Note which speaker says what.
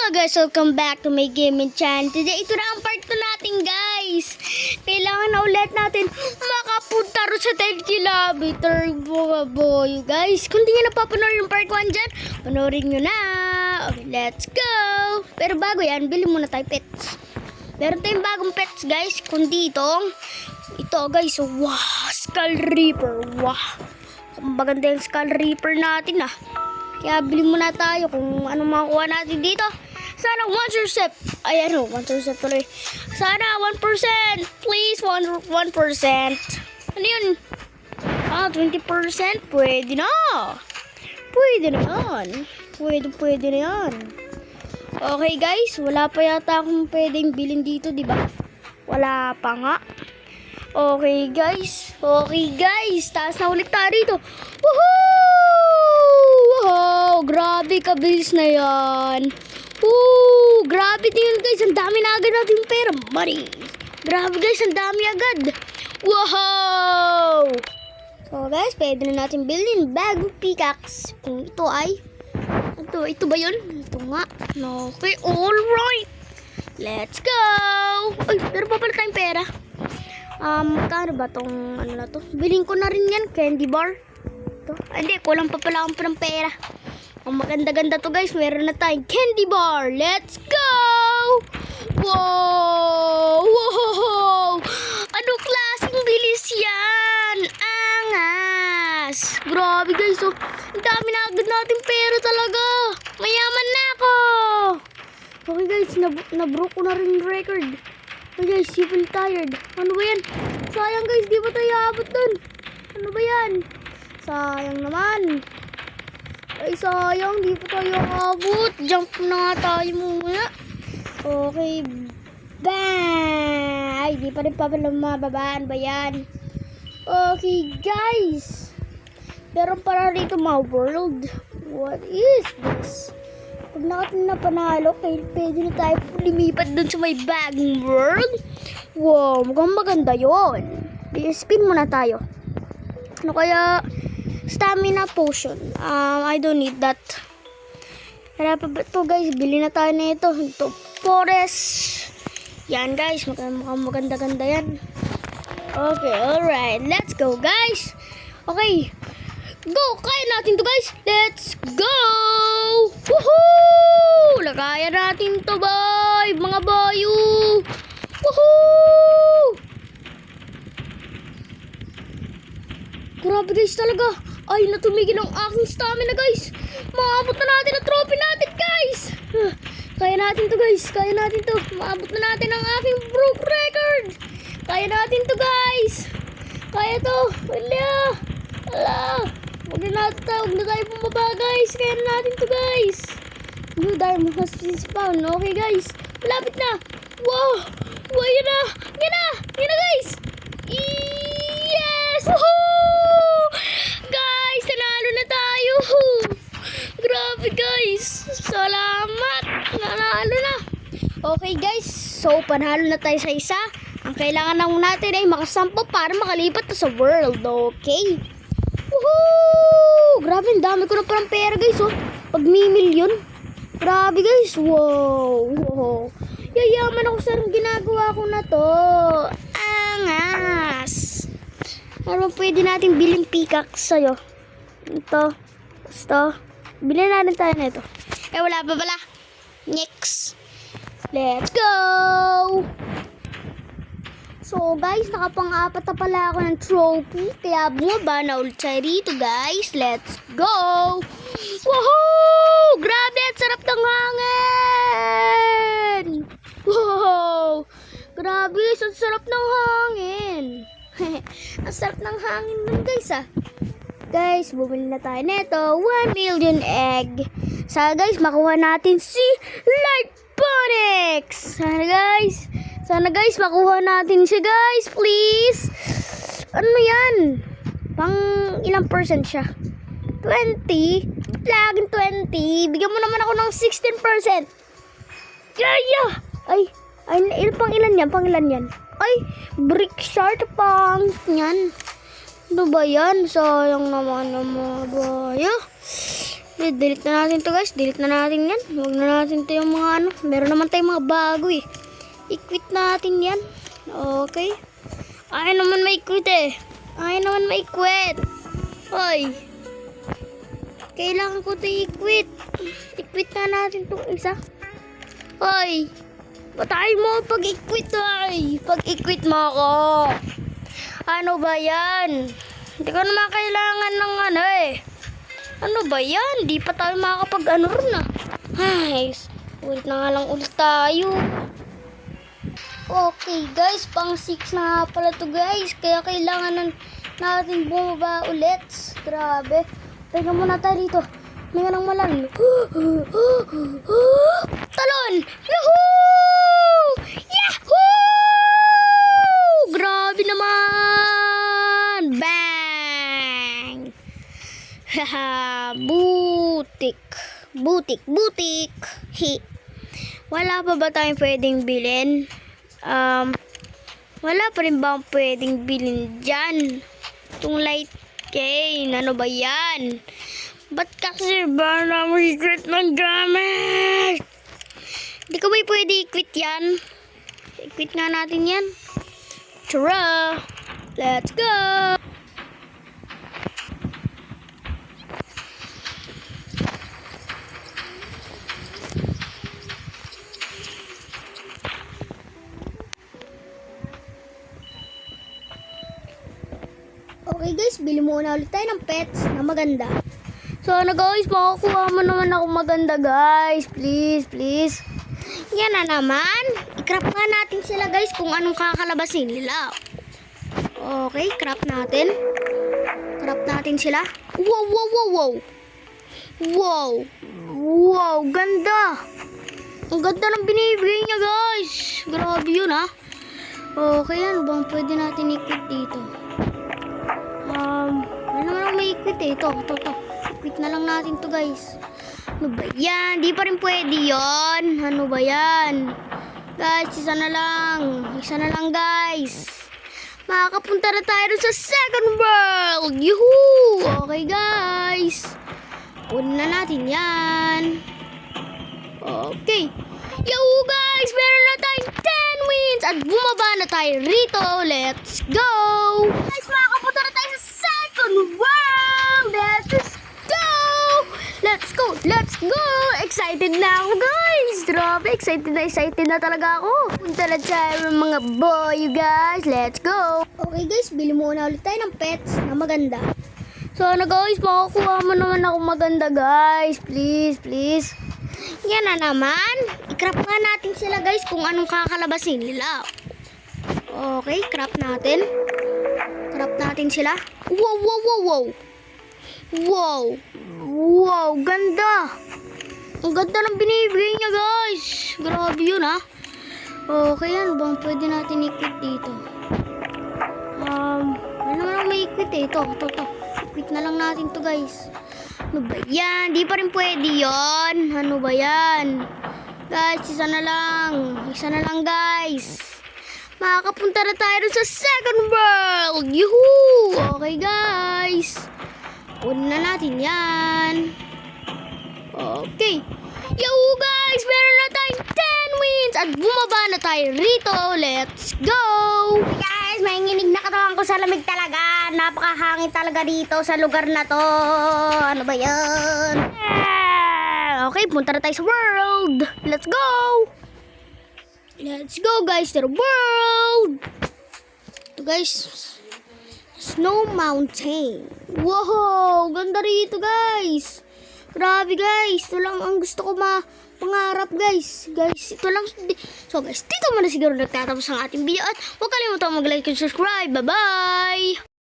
Speaker 1: Guys, welcome back to my gaming channel. Today, ito na ang part 2 natin, guys. Kailangan na ulit natin makapunta rin sa 10 kilometer, boy. Guys, kung di nyo napapanood yung part 1 dyan, panoorin nyo na. Okay, let's go. Pero bago yan, bili muna tayo pets. Meron tayong bagong pets, guys. Kundi ito, guys. Wow, Skull Reaper. Wow. Maganda yung Skull Reaper natin, ah. Kaya bili muna tayo kung ano makuha natin dito. Sana 1%. Ay, 1% tuloy. Sana 1%. Please, 1%. Ano yun? 20%. Pwede na. Pwede na yan. Pwede na yan. Okay, guys. Wala pa yata akong pwedeng bilhin dito, di ba? Wala pa nga. Okay, guys. Taas na ulit tayo rito. Woohoo! Wow! Grabe, kabilis na yan. Woo! Grabe din yun, guys. Ang dami na agad natin pera. Money. Grabe, guys. Ang dami agad. Wow! So, guys, pwede na natin bilhin bag of pickaxe. Kung ito ay... Ito ba yun? Ito nga. Okay, alright. Let's go! Ay, pero pa pala tayong pera. Magkano ba tong ano na to? Bilhin ko na rin yan, candy bar. Ito. Ay, hindi, kulang pa pala akong pera. Ang maganda-ganda to, guys. Meron na tayong candy bar. Let's go! Wow! Wow! Anong klaseng bilis yan? Angas! Grabe, guys. Oh. Ang dami na agad natin pera talaga. Mayaman na ako. Okay, guys. Na-broke ko na rin yung record. Okay, guys. Super tired. Ano ba yan? Sayang, guys. Di ba tayo aabot dun? Ano ba yan? Sayang naman. Ay, sayang. Di pa tayo aabot. Jump na nga tayo muna. Okay. Bang! Ay, di pa rin pa pala mababaan ba yan? Okay, guys. Meron para rito mga world. What is this? Pag natin na panalo, pwede na tayo lumipat dun sa may bagong world. Wow, mukhang maganda yun. Spin muna tayo. Ano kaya? Stamina potion. I don't need that. Kaya pa ba ito, guys? Bili na tayo na ito. Ito, forest. Yan, guys. Mukhang maganda-ganda yan. Okay, alright. Let's go, guys. Okay. Go! Kaya natin to, guys. Let's go! Woohoo! Kaya natin to, boy. Mga boyo. Woohoo! Grabe, guys, talaga. Ay, natumigil ang aking stamina, guys. Maabot na natin ang trophy natin, guys. Kaya natin to, guys. Kaya natin to. Maabot na natin ang aking broke record. Kaya natin to, guys. Kaya to. Wala. Huwag na tayo bumaba, guys. Kaya na natin to, guys. Blue diamond has been spawned. Okay, guys. Malapit na. Wow. Wow, yun na, guys. Yes! Woohoo! Guys, nanalo na tayo. Grabe, guys. Salamat. Nanalo na. Okay, guys. So, panalo na tayo sa isa. Ang kailangan lang natin ay makasampo para makalipat na sa world. Okay? Woohoo! Grabe, ang dami ko na parang pera, guys. Oh. Pag may milyon. Grabe, guys. Wow. Yayaman ako sa ginagawa ko na to. Angas. Ano pwede natin bilhin pickaxe sa'yo? Ito. Bilhin natin tayo na ito. Wala pa pala. Next. Let's go! So, guys, nakapang-apat na pala ako ng trophy. Kaya bumaba na ulit tayo rito, guys. Let's go! Woohoo! Grabe, ang sarap ng hangin! Wow! Grabe, ang sarap ng hangin. Ang sarap ng hangin nun, guys, ah. Guys, bumili na tayo neto. 1 million egg. Sana, guys, makuha natin si Light Phonics. Sana guys, makuha natin siya, guys. Please. Ano yan? Pang ilang percent siya? 20? Laging 20. Bigyan mo naman ako ng 16%. Yeah. Ay, ilan yan? Ay, brick shard pang yan. Ano ba yan? Sayang naman ng mga bayo. Delete na natin to guys. Delete na natin yan. Huwag na natin to yung mga ano. Meron naman tayong mga bago eh. I-quit natin yan. Okay. Ayaw naman mai-quit eh. Ayaw naman mai-quit. Hoy. Kailangan ko to i-quit. I-quit na natin tong isa. Hoy. Patayin mo pag i-quit ay. Pag i-quit mo ako. Ano ba yan? Hindi ko naman kailangan ng ano eh. Ano ba yan? Di pa tayo makakapag-ano rin ah. Ay, ulit na nga lang ulit tayo. Okay guys, pang 6 na nga pala to guys. Kaya kailangan natin bumaba ulit. Grabe. Teka muna tayo dito. May nga nang malalim. Talon! Yahoo! Yahoo! Grabe naman! Bang! Haha, butik. Butik. Wala pa ba tayong pwedeng bilhin? Wala pa rin ba pwedeng bilhin dyan? Itong light cane, ano ba yan? Ba't kasi ba namin i-quit ng gamit? Di ko ba pwede i-quit yan? I-quit nga natin yan. Tara! Let's go! Okay guys, bili muna ulit tayo ng pets na maganda. So ano guys, makakuha mo naman ako maganda guys. Please. Yan na naman. I-crop nga natin sila guys kung anong kakalabasin nila. Okay, crop natin. Crop natin sila. Wow, ganda. Ang ganda ng binibigay niya guys. Grabe yun ha. Okay, ano bang pwede natin i-quit dito? Ano naman ako may i-quit eh. Ito. I-quit na lang natin to guys. Ano ba yan? Di pa rin pwede yun. Ano ba yan? Guys, isa na lang guys. Makakapunta na tayo dun sa second world. Yuhuu! Okay guys. Punin na natin yan. Okay. Yahoo guys! Meron na tayong 10 wins at bumaba na tayo rito. Let's go! Guys, makakapunta na tayo sa second world. Let's go! Excited na ako guys! Grabe, excited na talaga ako. Punta na tayo mga boy, you guys. Let's go! Okay guys, bili muna ulit tayo ng pets na maganda. So ano guys, makakuha mo naman ako maganda guys. Please. Yan na naman. I-crop nga natin sila guys kung anong kakalabasin nila. Okay, crop natin. Crop natin sila. Wow, ganda. Ang ganda ng binibigay niya guys. Grabe yun ha. Okay, ano bang pwede natin i-quit dito? Ano naman ako may i-quit eh. Ito. I-quit na lang natin to guys. Ano ba yan? Di pa rin pwede yun. Ano ba yan? Guys, isa na lang guys. Makakapunta na tayo dun sa second world. Yuhuu! Okay guys. Punin na natin yan. Okay. Yahoo guys! Meron na tayong 10 wins at bumaba na tayo rito. Let's go! Guys, mainginig na katawan ko sa lamig talaga. Napakahangin talaga dito sa lugar na to. Ano ba yan? Okay, punta na tayo sa world. Let's go! Let's go guys to the world! Ito guys, Snow Mountain. Wow! Ganda rito guys! Grabe guys! Ito lang ang gusto ko pangarap guys. Ito lang. So guys, dito muna siguro nagtatapos ang ating video at huwag kalimutan mag-like and subscribe. Bye-bye!